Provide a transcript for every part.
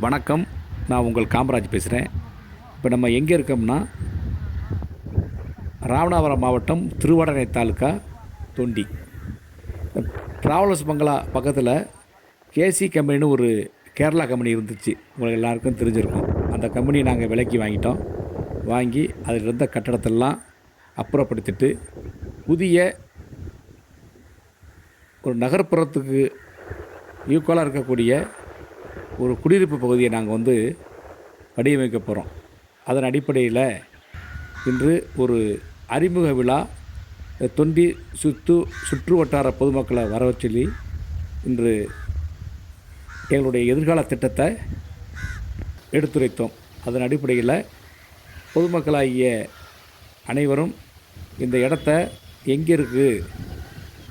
வணக்கம். நான் உங்கள் காமராஜ் பேசுகிறேன். இப்போ நம்ம எங்கே இருக்கோம்னா, ராமநாதபுரம் மாவட்டம் திருவாடானை தாலுக்கா தொண்டி. ட்ராவலர்ஸ் பங்களா பக்கத்தில் கேசி கம்பெனின்னு ஒரு கேரளா கம்பெனி இருந்துச்சு. உங்களுக்கு எல்லாருக்கும் தெரிஞ்சிருக்கும். அந்த கம்பெனியை நாங்கள் விலைக்கு வாங்கிட்டோம். வாங்கி அதில் இருந்த கட்டடத்தெல்லாம் அப்புறப்படுத்திட்டு, புதிய ஒரு நகர்ப்புறத்துக்கு ஈக்குவலாக இருக்கக்கூடிய ஒரு குடியிருப்பு பகுதியை நாங்கள் வடிவமைக்க போகிறோம். அதன் அடிப்படையில் இன்று ஒரு அறிமுக விழா தொண்டி சுற்று வட்டார பொதுமக்களை வரவச் சொல்லி இன்று எங்களுடைய எதிர்கால திட்டத்தை எடுத்துரைத்தோம். அதன் அடிப்படையில் பொதுமக்களாகிய அனைவரும் இந்த இடத்த எங்கே இருக்குது,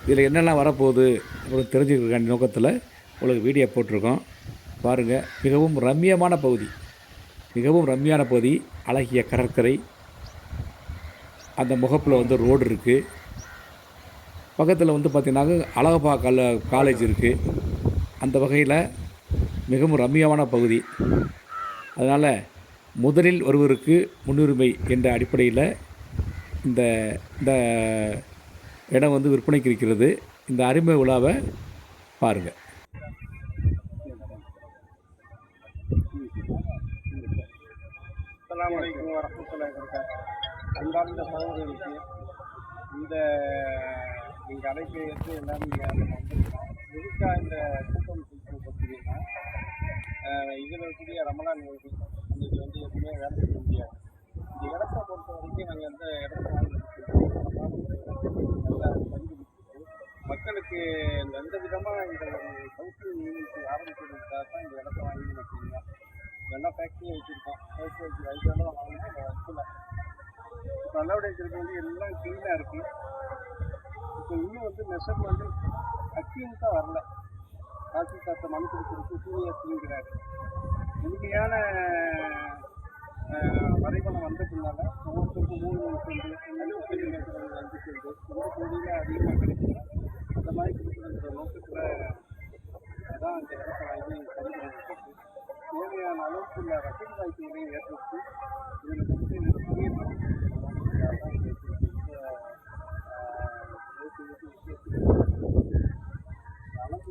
இதில் என்னெல்லாம் வரப்போகுது அப்படின்னு தெரிஞ்சுக்கிற நோக்கத்தில் உங்களுக்கு வீடியோ போட்டிருக்கோம். பாருங்கள். மிகவும் ரம்மியமான பகுதி, அழகிய கடற்கரை, அந்த முகப்பில் ரோடு இருக்குது. பக்கத்தில் பார்த்திங்கனாக்க அழகப்பா காலேஜ் இருக்குது. அந்த வகையில் மிகவும் ரம்மியமான பகுதி. அதனால் முதலில் ஒருவருக்கு முன்னுரிமை என்ற அடிப்படையில் இந்த இந்த இடம் விற்பனைக்கு இருக்கிறது. இந்த அறிமுக விழாவை பாருங்கள். அஸ்ஸலாமு அலைக்கும் வரஹ்மத்துல்லாஹி வபரகாத்துஹு. அன்பார்ந்த சகோதரர்களுக்கு இந்த நீங்கள் அழைப்பு ஏற்று எல்லாரும் இங்கே வந்திருக்கோம். எதுக்காக இந்த கூட்டம் பார்த்தீங்கன்னா, இதில் இருக்கக்கூடிய ரமலான் அன்றைக்கி எதுவுமே வேலை செய்ய முடியாது. இந்த இடத்தை பொறுத்த வரைக்கும் நாங்கள் எந்த இடத்த நல்லா கண்டுபிடிச்சிட்டு மக்களுக்கு எந்த விதமாக இந்த ஹவுசிங் யூனிட் ஆரம்பிக்கிறதுக்காக தான் இந்த இடத்த வாங்கி வச்சுருந்தோம். நல்லா ஃபேக்ட்ரியும் வச்சுருக்கோம். ஃபேக்ட்ரி வச்சு ஐடியாலாம் வாங்கினா இந்த இடத்துல இப்போ நல்லபடியாக வச்சுருக்க எல்லாம் க்ளீனாக இருக்குது. இப்போ இன்னும் மெஷர்மெண்ட்டு அக்யூரேட்டாக வரல. தாசில்தார்ட்ட மனு கொடுத்துருக்கு, சீனியர் கிளீன்கிறாரு. முழுமையான வரைபடம் வந்த பின்னால் ஒவ்வொருத்தருக்கும் 3 சென்ட், 5 சென்ட் எந்த தொழிலில் அதிகமாக கிடைக்கும் அந்த மாதிரி கொடுக்குற நோக்கத்தில் தான் இந்த இடத்த வாங்கி சரிபடுறது. தேவையான அளவுக்கு உள்ள வசதி வாய்ப்புகளையும் ஏற்படுத்தி இதில் புதிய அளவு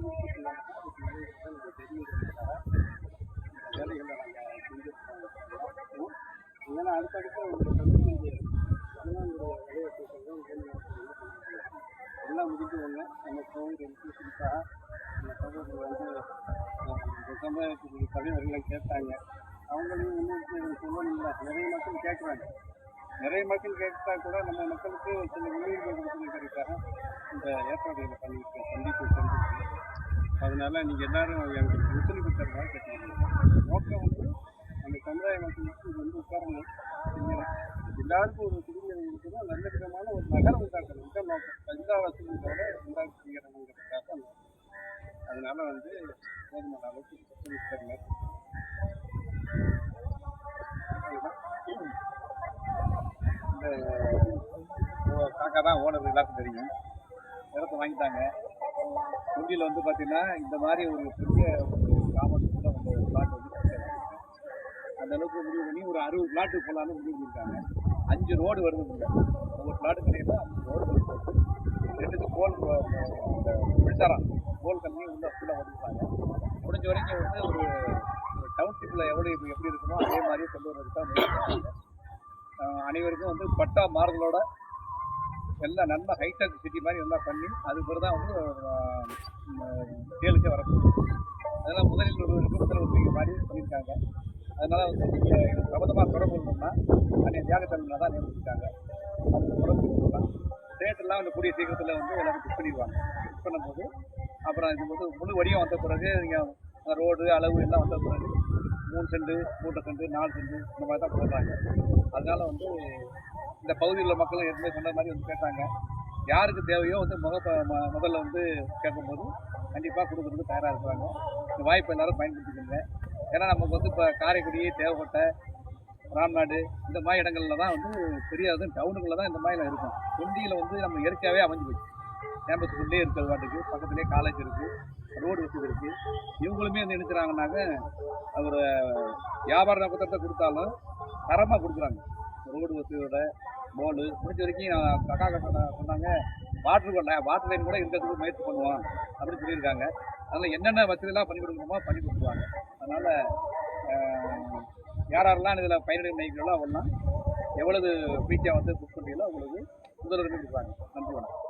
வேலைகளை நாங்கள் செஞ்சுருக்கோம். ஏன்னா அடுத்தடுத்து எல்லாம் முடிஞ்சவங்க நம்ம சகோதரர்களுக்கு குறிப்பாக நம்ம சகோதரர்கள் இந்த சமுதாயத்துக்கு தலைவர்கள்லாம் கேட்டாங்க. அவங்களையும் இன்னும் சொல்லணும்ல. நிறைய மக்கள் கேட்டால் கூட நம்ம மக்களுக்கு சில முன்னுரிமை கொடுக்கறதுக்காக இந்த ஏற்பாடுகளை பண்ணியிருக்கோம். சந்திப்பு செஞ்சுருக்கு. அதனால நீங்கள் எல்லோரும் எங்களுக்கு ஒத்துழைப்பு தரதாக கேட்டுக்கிறீங்க. நோக்கம் அந்த சமுதாய மக்களுக்கு இது உட்காரணும். எல்லாருக்கும் ஒரு குடிநீர் இருக்குன்னா நல்ல விதமான ஒரு நகரம் உண்டாக்கணும். இந்த நோக்கம் எல்லா வசதிகளோட உண்டாக்குறதுக்காக. அதனால போதுமான அளவுக்கு ஒத்துழைப்பு தரல. இந்த காக்கா தான் ஓனர், எல்லாருக்கும் தெரியும். இடத்த வாங்கிட்டாங்க. தொண்டியில் பார்த்தீங்கன்னா இந்த மாதிரி ஒரு பெரிய கிராமத்துக்குள்ள ஒரு பிளாட் அந்த அளவுக்கு முடிவு பண்ணி ஒரு 60 பிளாட்டு போகலான்னு முடிவு பண்ணியிருக்காங்க. 5 ரோடு வருது. ஒவ்வொரு பிளாட்டு கிடையாது 5 ரோடு போட்டு 2 கோல் மின்சாரம் கோல் கம்பெனி ஃபுல்லாக ஓடிட்டாங்க. முடிஞ்ச வரைக்கும் ஒரு டவுன்ஷிப்பில் எப்படி இருக்குமோ அதே மாதிரியே கொண்டு வர்றதுக்கு தான் முயற்சி. அனைவருக்கும் பட்டா மாறுதலோட எல்லாம் நல்ல ஹைடெக் சிட்டி மாதிரி எல்லாம் பண்ணி அது பிறகு தான் சேலுக்கே வரப்போகுது. அதெல்லாம் முதலில் ஒரு மாதிரி பண்ணியிருக்காங்க. அதனால் நீங்கள் பிரபலமாக தொடர்பு கொள்ளணும்னா தியாகத்தன்மை தான் நியமிச்சிருக்காங்க. அவங்க தொடர்பு கொள்ளலாம். ரேட்டெல்லாம் கூடிய சீக்கிரத்தில் எல்லாரும் புக் பண்ணிடுவாங்க. புக் பண்ணும்போது அப்புறம் இது முழு வடிவம் வந்த பிறகு நீங்கள் ரோடு அளவு எல்லாம் வந்த பிறகு 3 சென்ட், 3 சென்ட், 4 சென்ட் இந்த மாதிரி தான் போடுறாங்க. அதனால் இந்த பகுதியில் உள்ள மக்களும் ஏற்கனவே சொன்ன மாதிரி கேட்டாங்க. யாருக்கு தேவையோ முதல்ல கேட்கும்போது கண்டிப்பாக கொடுக்குறதுக்கு தயாராக இருக்கிறாங்க. இந்த வாய்ப்பை எல்லோரும் பயன்படுத்திக்கோங்க. ஏன்னா நமக்கு இப்போ காரைக்குடி, தேவக்கோட்டை, ராம்நாடு இந்த மாதிரி இடங்கள்ல தான் பெரிய டவுனுக்குள்ள தான் இந்த மாதிரிலாம் இருக்கும். தொண்டியில் நம்ம இயற்கையாகவே அமைஞ்சு போச்சு. கேம்பஸுக்குள்ளே இருக்கிறது வாட்டுக்கு, பக்கத்துலேயே காலேஜ் இருக்குது, ரோடு வசதி இருக்குது. இவங்களுமே வந்து நினைக்கிறாங்கன்னாக்க ஒரு வியாபார நோக்கத்தை கொடுத்தாலும் தரமாக கொடுக்குறாங்க. ரோடு வசதியோட போர்டு முடிஞ்ச வரைக்கும் அக்கா சொன்னாங்க, வாட்டர் லைன் கூட இருக்கிறதுக்கு முயற்சி பண்ணுவோம் அப்படின்னு சொல்லியிருக்காங்க. அதனால் என்னென்ன வசதியெல்லாம் பண்ணி கொடுக்கணுமோ பண்ணி கொடுத்துருவாங்க. அதனால் யாரெல்லாம் இதில் பயனடையும் நினைக்கிறீங்களோ அவங்களாம் எவ்வளவு ஃப்ரீயாக வந்து புக் பண்ணுறீங்களோ அவங்களுக்கு முதலுரிமை கொடுக்குறாங்க. நன்றி, வணக்கம்.